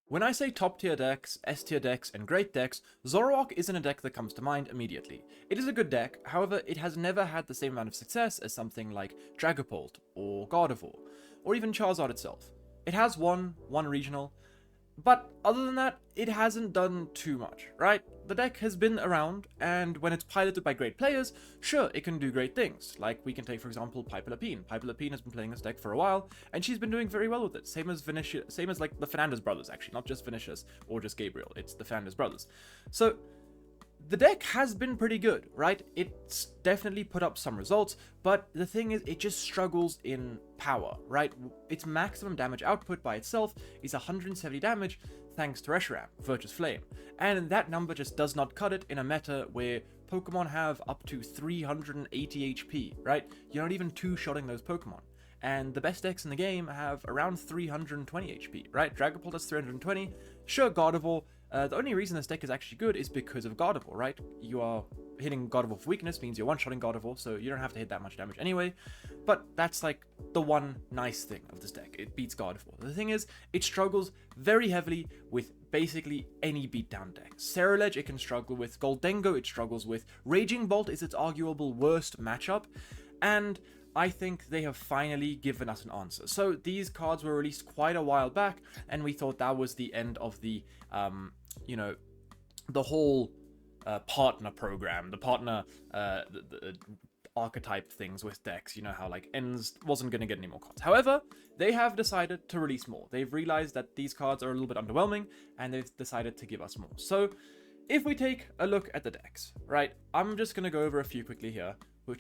When I say top tier decks, S tier decks, and great decks, Zoroark isn't a deck that comes to mind immediately. It is a good deck, however, it has never had the same amount of success as something like Dragapult, or Gardevoir, or even Charizard itself. It has one regional, but other than that, it hasn't done too much, right? The deck has been around, and when it's piloted by great players, sure, it can do great things. Like, we can take, for example, Piper Lapine. Piper Lapine has been playing this deck for a while, and she's been doing very well with it. Same as like the Fernandez brothers, actually. Not just Vinicius or just Gabriel, it's the Fernandez brothers. So, the deck has been pretty good, right? It's definitely put up some results, but the thing is, it just struggles in power, right? Its maximum damage output by itself is 170 damage thanks to Reshiram, Virtuous Flame, and that number just does not cut it in a meta where Pokemon have up to 380 HP, right? You're not even two-shotting those Pokemon. And the best decks in the game have around 320 HP, right? Dragapult has 320. Sure, Gardevoir. The only reason this deck is actually good is because of Gardevoir, right? You are hitting Gardevoir for weakness, means you're one-shotting Gardevoir, so you don't have to hit that much damage anyway. But that's like the one nice thing of this deck. It beats Gardevoir. The thing is, it struggles very heavily with basically any beatdown deck. Ceruledge it can struggle with. Goldengo it struggles with. Raging Bolt is its arguable worst matchup. And I think they have finally given us an answer. So these cards were released quite a while back, and we thought that was the end of the, the whole partner program, the partner the archetype things with decks. You know how like Ends wasn't going to get any more cards. However, they have decided to release more. They've realized that these cards are a little bit underwhelming, and they've decided to give us more. So if we take a look at the decks, right, I'm just going to go over a few quickly here.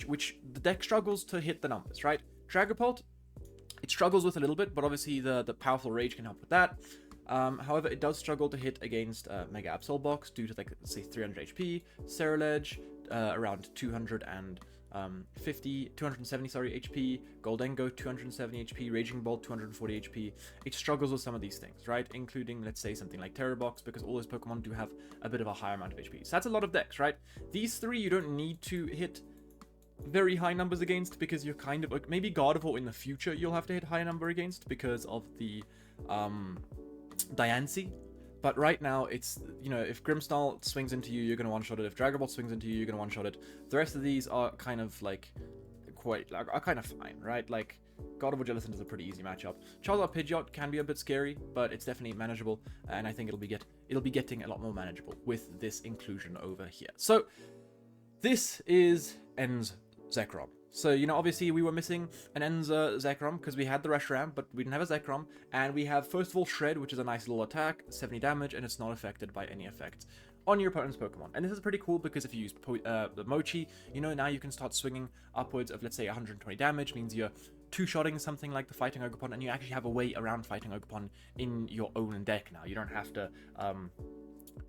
Which the deck struggles to hit the numbers, right? Dragapult, it struggles with a little bit, but obviously the powerful Rage can help with that. However, it does struggle to hit against Mega Absol Box due to, like, let's say 300 HP. Ceruledge, around 270 HP. Goldengo, 270 HP. Raging Bolt, 240 HP. It struggles with some of these things, right? Including, let's say, something like Terror Box, because all those Pokemon do have a bit of a higher amount of HP. So that's a lot of decks, right? These three you don't need to hit very high numbers against, because you're kind of like, maybe Gardevoir in the future you'll have to hit high number against because of the Diancie. But right now it's, you know, if Grimmsnarl swings into you, you're going to one-shot it. If Dragapult swings into you, you're going to one-shot it. The rest of these are kind of like are kind of fine, right? Like Gardevoir Jellicent is a pretty easy matchup. Charizard Pidgeot can be a bit scary, but it's definitely manageable, and I think it'll be getting a lot more manageable with this inclusion over here. So this is Ends Zekrom. So, you know, obviously we were missing an Enza Zekrom because we had the Reshiram, but we didn't have a Zekrom. And we have, first of all, Shred, which is a nice little attack, 70 damage, and it's not affected by any effects on your opponent's Pokemon. And this is pretty cool because if you use the Mochi, you know, now you can start swinging upwards of, let's say, 120 damage, means you're two-shotting something like the Fighting Ogerpon, and you actually have a way around Fighting Ogerpon in your own deck now. You don't have to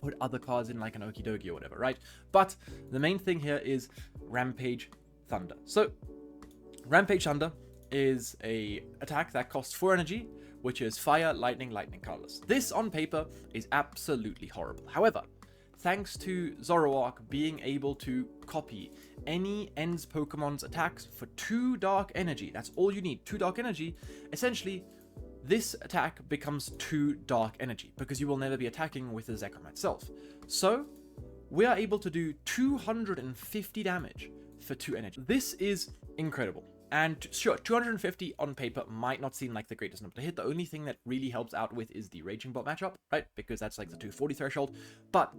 put other cards in like an Okidogi or whatever, right? But the main thing here is Rampage Thunder. So Rampage Thunder is a attack that costs 4 energy, which is fire, lightning, lightning colorless. This on paper is absolutely horrible. However, thanks to Zoroark being able to copy any Ends Pokemon's attacks for 2 dark energy, that's all you need, 2 dark energy, essentially this attack becomes 2 dark energy because you will never be attacking with the Zekrom itself. So we are able to do 250 damage for 2 energy. This is incredible. And sure, 250 on paper might not seem like the greatest number to hit. The only thing that really helps out with is the Raging Bolt matchup, right? Because that's like the 240 threshold. But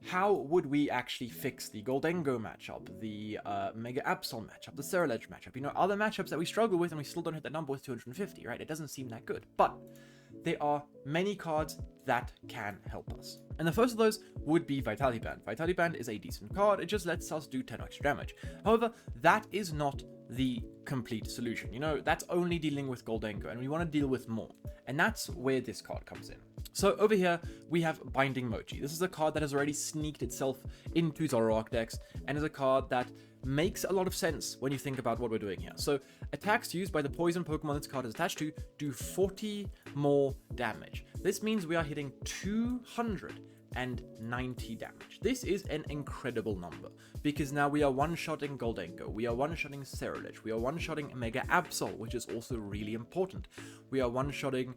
how would we actually fix the Goldengo matchup, the Mega Absol matchup, the Ceruledge matchup? You know, other matchups that we struggle with and we still don't hit that number with 250, right? It doesn't seem that good. But there are many cards that can help us. And the first of those would be Vitality Band. Vitality Band is a decent card, it just lets us do 10 extra damage. However, that is not the complete solution. You know, that's only dealing with Goldengo, and we want to deal with more. And that's where this card comes in. So over here, we have Binding Mochi. This is a card that has already sneaked itself into Zoroark decks, and is a card that makes a lot of sense when you think about what we're doing here. So attacks used by the poison Pokemon this card is attached to do 40 more damage. This means we are hitting 290 damage. This is an incredible number because now we are one-shotting Goldengo, we are one-shotting Ceruledge, we are one-shotting Mega Absol, which is also really important. We are one-shotting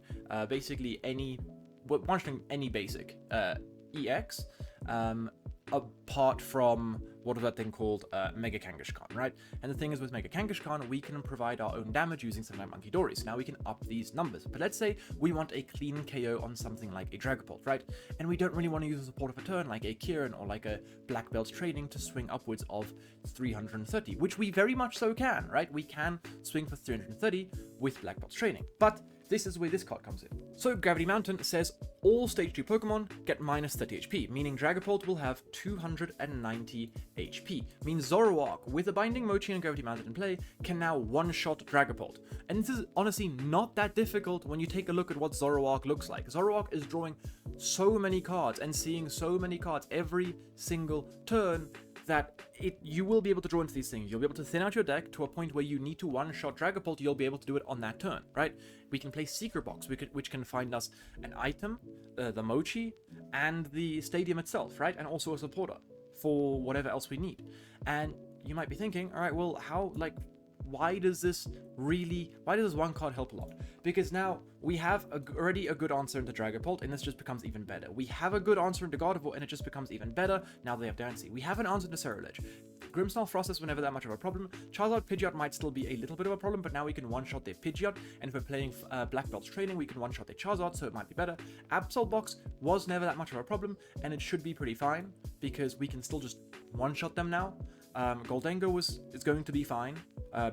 basically any one-shotting any basic EX, apart from, what was that thing called? Mega Kangaskhan, right? And the thing is, with Mega Kangaskhan, we can provide our own damage using something like Monkey Dory. So now we can up these numbers. But let's say we want a clean KO on something like a Dragapult, right? And we don't really want to use a support of a turn like a Kieran or like a Black Belt's Training to swing upwards of 330, which we very much so can, right? We can swing for 330 with Black Belt's Training. But this is where this card comes in. So Gravity Mountain says all stage 2 Pokemon get minus 30 HP, meaning Dragapult will have 290 HP. Means Zoroark, with a Binding Mochi and Gravity Mountain in play, can now one-shot Dragapult. And this is honestly not that difficult when you take a look at what Zoroark looks like. Zoroark is drawing so many cards and seeing so many cards every single turn that you will be able to draw into these things. You'll be able to thin out your deck to a point where you need to one-shot Dragapult. You'll be able to do it on that turn, right? We can play Secret Box, which can find us an item, the Mochi, and the Stadium itself, right? And also a supporter for whatever else we need. And you might be thinking, all right, well, why does this one card help a lot? Because now we have already a good answer into Dragapult, and this just becomes even better. We have a good answer into Gardevoir, and it just becomes even better now they have Diancie. We have an answer to Ceruledge. Grimmsnarl Frostlass were never that much of a problem. Charizard Pidgeot might still be a little bit of a problem, but now we can one-shot their Pidgeot, and if we're playing Black Belt's Training, we can one-shot their Charizard, so it might be better. Absol Box was never that much of a problem, and it should be pretty fine, because we can still just one-shot them now. Goldengo is going to be fine,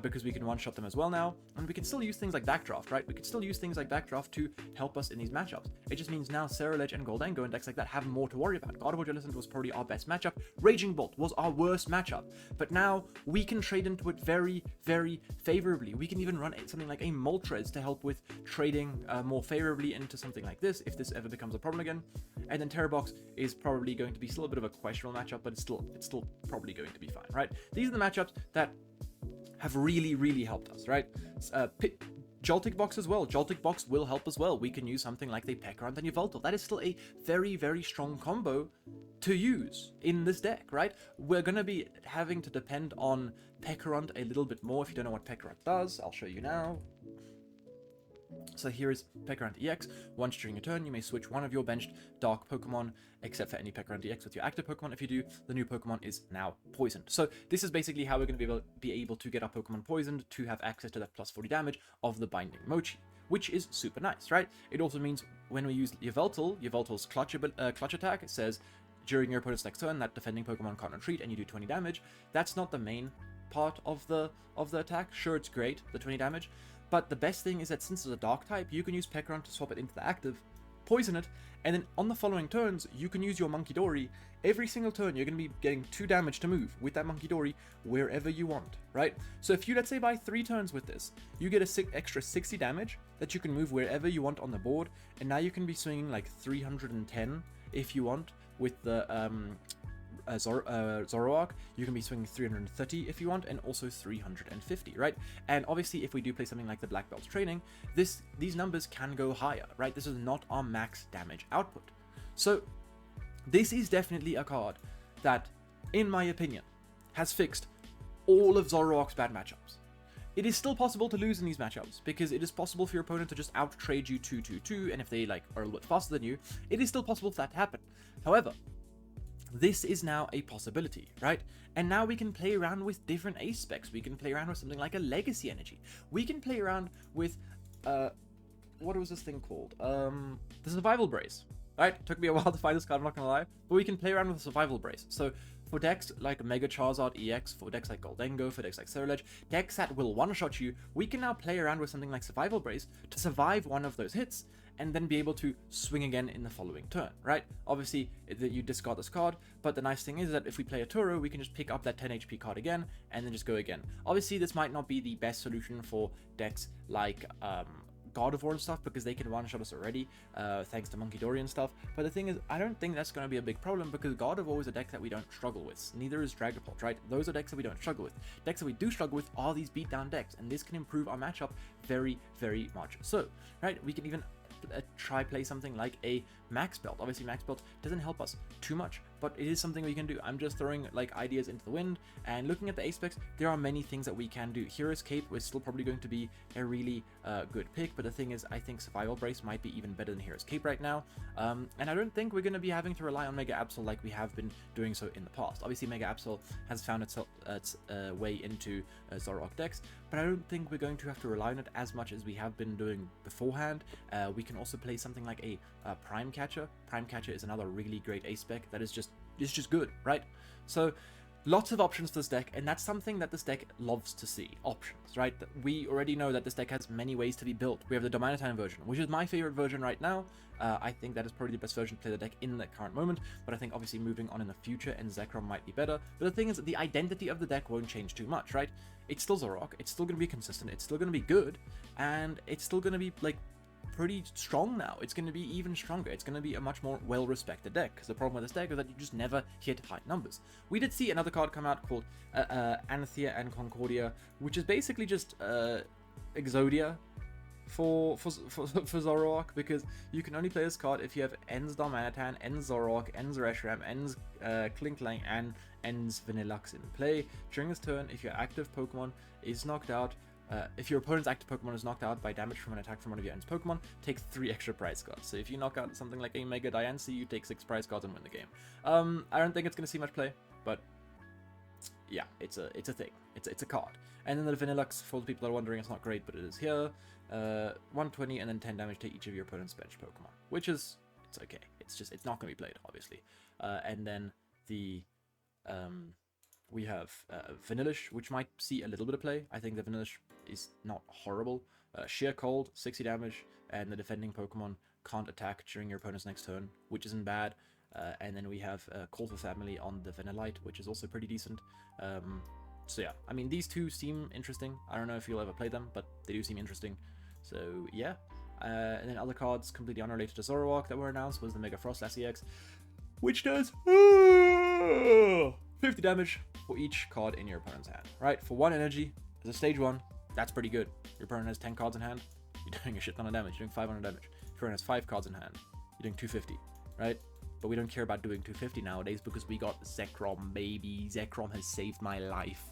because we can one-shot them as well now, and we can still use things like Backdraft, right? We can still use things like Backdraft to help us in these matchups. It just means now Ceruledge and Goldengo and decks like that have more to worry about. Gardevoir Jellicent was probably our best matchup. Raging Bolt was our worst matchup, but now we can trade into it very, very favorably. We can even run something like a Moltres to help with trading more favorably into something like this, if this ever becomes a problem again. And then Terrabox is probably going to be still a bit of a questionable matchup, but it's still probably going to be fine, right? These are the matchups that have really, really helped us, right? Joltik Box as well. Joltik Box will help as well. We can use something like the Pecharunt and Yveltal. That is still a very, very strong combo to use in this deck, right? We're going to be having to depend on Pecharunt a little bit more. If you don't know what Pecharunt does, I'll show you now. So here is Pecharunt EX. Once during a turn, you may switch one of your benched dark Pokemon, except for any Pecharunt EX with your active Pokemon. If you do, the new Pokemon is now poisoned. So this is basically how we're going to be able to get our Pokemon poisoned to have access to that plus 40 damage of the Binding Mochi, which is super nice, right? It also means when we use Yveltal's clutch attack, it says during your opponent's next turn, that defending Pokemon can't retreat, and you do 20 damage. That's not the main part of the attack. Sure, it's great, the 20 damage. But the best thing is that since it's a dark type, you can use Pecharunt to swap it into the active, poison it, and then on the following turns, you can use your Monkey Dory. Every single turn, you're going to be getting 2 damage to move with that Monkey Dory wherever you want, right? So if you, let's say, buy 3 turns with this, you get an extra 60 damage that you can move wherever you want on the board, and now you can be swinging like 310 if you want with the Zoroark. You can be swinging 330 if you want, and also 350, right? And obviously, if we do play something like the Black Belt's Training, these numbers can go higher, right? This is not our max damage output. So this is definitely a card that, in my opinion, has fixed all of Zoroark's bad matchups. It is still possible to lose in these matchups, because it is possible for your opponent to just out-trade you 2-2-2, and if they are a little bit faster than you, it is still possible for that to happen. However, this is now a possibility, right? And now we can play around with different ace specs. We can play around with something like a Legacy Energy. We can play around with, what was this thing called? The Survival Brace, right? It took me a while to find this card, I'm not gonna lie. But we can play around with the Survival Brace. So for decks like Mega Charizard EX, for decks like Goldengo, for decks like Ceruledge, decks that will one-shot you, we can now play around with something like Survival Brace to survive one of those hits, and then be able to swing again in the following turn, right? Obviously, you discard this card, but the nice thing is that if we play a Turo, we can just pick up that 10 HP card again, and then just go again. Obviously, this might not be the best solution for decks like Gardevoir and stuff, because they can one-shot us already, thanks to Monkey Dory and stuff. But the thing is, I don't think that's going to be a big problem, because Gardevoir is a deck that we don't struggle with. Neither is Dragapult, right? Those are decks that we don't struggle with. Decks that we do struggle with are these beatdown decks, and this can improve our matchup very, very much so, right? We can even try play something like a Max Belt. Obviously, Max Belt doesn't help us too much, but but it is something we can do. I'm just throwing like ideas into the wind, and looking at the ace specs, there are many things that we can do. Hero's Cape is still probably going to be a really good pick, but the thing is, I think Survival Brace might be even better than Hero's Cape right now, and I don't think we're going to be having to rely on Mega Absol like we have been doing so in the past. Obviously, Mega Absol has found its way into Zoroark decks, but I don't think we're going to have to rely on it as much as we have been doing beforehand. We can also play something like a Prime Catcher. Prime Catcher is another really great ace spec that is just good, right? So lots of options for this deck, and that's something that this deck loves to see. Options, right? We already know that this deck has many ways to be built. We have the Dominatine version, which is my favorite version right now. I think that is probably the best version to play the deck in the current moment, but I think obviously moving on in the future and Zekrom might be better. But the thing is, the identity of the deck won't change too much, right? It's still Zoroark, it's still going to be consistent, it's still going to be good, and it's still going to be, like, pretty strong now. It's going to be even stronger. It's going to be a much more well-respected deck, because the problem with this deck is that you just never hit high numbers. We did see another card come out called Anthea and Concordia, which is basically just Exodia for Zoroark, because you can only play this card if you have Ends Darmanitan, Ends Zoroark, Ends Reshiram, Ends Klinklang, and Ends Vanillux in play. During this turn, if your active Pokemon is knocked out, if your opponent's active Pokemon is knocked out by damage from an attack from one of your end's Pokemon, take 3 extra prize cards. So if you knock out something like a Mega Diancie, you take 6 prize cards and win the game. I don't think it's going to see much play, but yeah, it's a thing. It's a card. And then the Vanillux, for the people that are wondering, it's not great, but it is here. 120 and then 10 damage to each of your opponent's bench Pokemon, which is, it's okay. It's not going to be played, obviously. And then the we have Vanillish, which might see a little bit of play. I think the Vanillish is not horrible. Sheer Cold, 60 damage, and the defending Pokemon can't attack during your opponent's next turn, which isn't bad. And then we have Call for Family on the Vanillite, which is also pretty decent. So yeah, I mean, these two seem interesting. I don't know if you'll ever play them, but they do seem interesting. So yeah. And then other cards completely unrelated to Zoroark that were announced was the Mega Frost SEX, which does 50 damage for each card in your opponent's hand, right? For 1 energy, as a stage 1, that's pretty good. Your opponent has 10 cards in hand, you're doing a shit ton of damage, you're doing 500 damage. If your opponent has 5 cards in hand, you're doing 250, right? But we don't care about doing 250 nowadays because we got Zekrom, baby. Zekrom has saved my life.